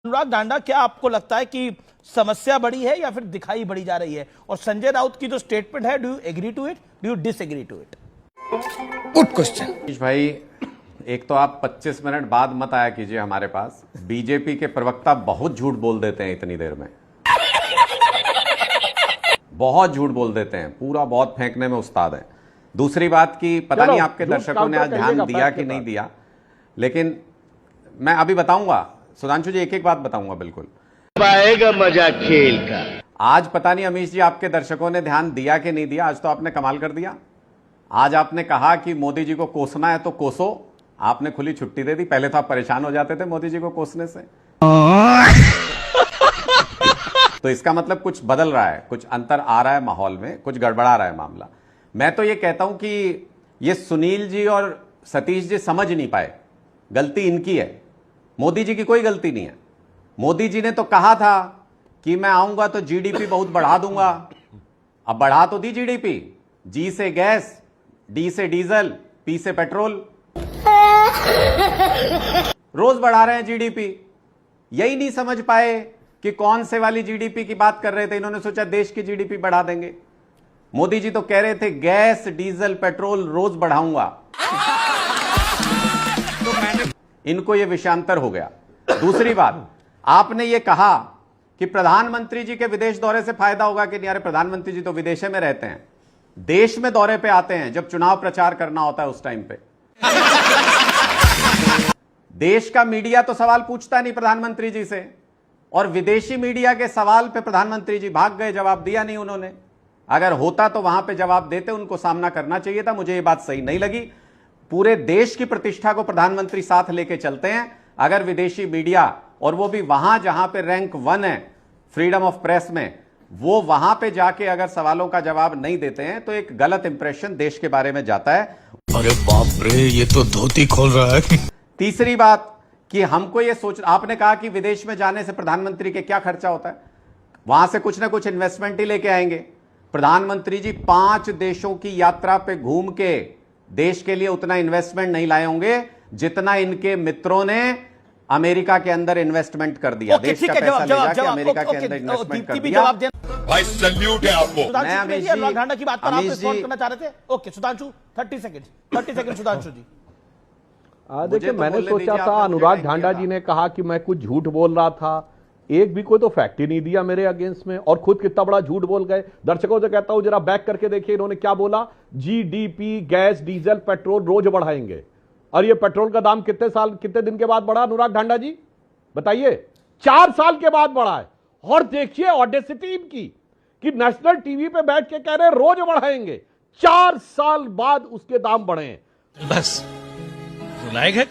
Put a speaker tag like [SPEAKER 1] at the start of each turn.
[SPEAKER 1] अनुराग ढांडा, क्या आपको लगता है कि समस्या बड़ी है या फिर दिखाई बड़ी जा रही है? और संजय राउत की जो स्टेटमेंट है, do you agree to it, do you disagree to it?
[SPEAKER 2] Good question
[SPEAKER 3] भाई, एक तो आप 25 मिनट बाद मत आया कीजिए हमारे पास। बीजेपी के प्रवक्ता बहुत झूठ बोल देते हैं इतनी देर में, बहुत झूठ बोल देते हैं, पूरा बहुत फेंकने में उस्ताद है। दूसरी बात की पता नहीं आपके दर्शकों ने आज ध्यान दिया कि नहीं दिया, लेकिन मैं अभी बताऊंगा सुधांशु जी, एक एक बात बताऊंगा बिल्कुल।
[SPEAKER 4] आएगा मजा खेल का।
[SPEAKER 3] आज पता नहीं अमीश जी आपके दर्शकों ने ध्यान दिया कि नहीं दिया, आज तो आपने कमाल कर दिया। आज आपने कहा कि मोदी जी को कोसना है तो कोसो, आपने खुली छुट्टी दे दी। पहले तो आप परेशान हो जाते थे मोदी जी को कोसने से, तो इसका मतलब कुछ बदल रहा है, कुछ अंतर आ रहा है माहौल में, कुछ गड़बड़ा रहा है मामला। मैं तो ये कहता हूं कि ये सुनील जी और सतीश जी समझ नहीं पाए, गलती इनकी है, मोदी जी की कोई गलती नहीं है। मोदी जी ने तो कहा था कि मैं आऊंगा तो जीडीपी बहुत बढ़ा दूंगा, अब बढ़ा तो दी जीडीपी। जी से गैस, डी से डीजल, पी से पेट्रोल, रोज बढ़ा रहे हैं जीडीपी। यही नहीं समझ पाए कि कौन से वाली जीडीपी की बात कर रहे थे, इन्होंने सोचा देश की जीडीपी बढ़ा देंगे। मोदी जी तो कह रहे थे गैस, डीजल, पेट्रोल रोज बढ़ाऊंगा, तो इनको यह विषयांतर हो गया। दूसरी बात, आपने ये कहा कि प्रधानमंत्री जी के विदेश दौरे से फायदा होगा कि नहीं। अरे प्रधानमंत्री जी तो विदेश में रहते हैं, देश में दौरे पे आते हैं जब चुनाव प्रचार करना होता है उस टाइम पे। देश का मीडिया तो सवाल पूछता नहीं प्रधानमंत्री जी से, और विदेशी मीडिया के सवाल पे प्रधानमंत्री जी भाग गए, जवाब दिया नहीं उन्होंने। अगर होता तो वहां पे जवाब देते, उनको सामना करना चाहिए था। मुझे ये बात सही नहीं लगी। पूरे देश की प्रतिष्ठा को प्रधानमंत्री साथ लेके चलते हैं, अगर विदेशी मीडिया, और वो भी वहां जहां पे रैंक 1 है फ्रीडम ऑफ प्रेस में, वो वहां पे जाके अगर सवालों का जवाब नहीं देते हैं तो एक गलत इंप्रेशन देश के बारे में जाता है।
[SPEAKER 2] अरे बाप रे, ये तो धोती खोल रहा है।
[SPEAKER 3] तीसरी बात कि हमको ये सोच, आपने कहा कि विदेश में जाने से प्रधानमंत्री के क्या खर्चा होता है, वहां से कुछ ना कुछ इन्वेस्टमेंट ही लेके आएंगे। प्रधानमंत्री जी 5 देशों की यात्रा पे घूम के देश के लिए उतना इन्वेस्टमेंट नहीं लाए होंगे जितना इनके मित्रों ने अमेरिका के अंदर इन्वेस्टमेंट कर दिया। देश का पैसा ले जाके अमेरिका के अंदर इन्वेस्टमेंट कर दिया।
[SPEAKER 4] भाई सल्यूट है आपको।
[SPEAKER 1] अनुराग ढांडा की बात पर आप रिस्पॉन्ड करना चाह रहे थे? ओके सुधांशु, 30 सेकंड सुधांशु जी।
[SPEAKER 5] देखिए, मैंने सोचा था अनुराग ढांडा जी ने कहा कि मैं कुछ झूठ बोल रहा था, एक भी कोई तो फैक्ट ही नहीं दिया मेरे अगेंस्ट में, और खुद कितना बड़ा झूठ बोल गए। दर्शकों से कहता हूं जरा बैक करके देखिए इन्होंने क्या बोला। जीडीपी, गैस, डीजल, पेट्रोल रोज बढ़ाएंगे, और ये पेट्रोल का दाम कितने दिन के बाद बढ़ा अनुराग ढांडा जी बताइए? 4 साल के बाद बढ़ा है। और देखिए ऑडेसिटी इनकी कि नेशनल टीवी पे बैठ के कह रहे हैं रोज बढ़ाएंगे, 4 साल बाद उसके दाम बढ़े हैं।
[SPEAKER 2] बस लायक है।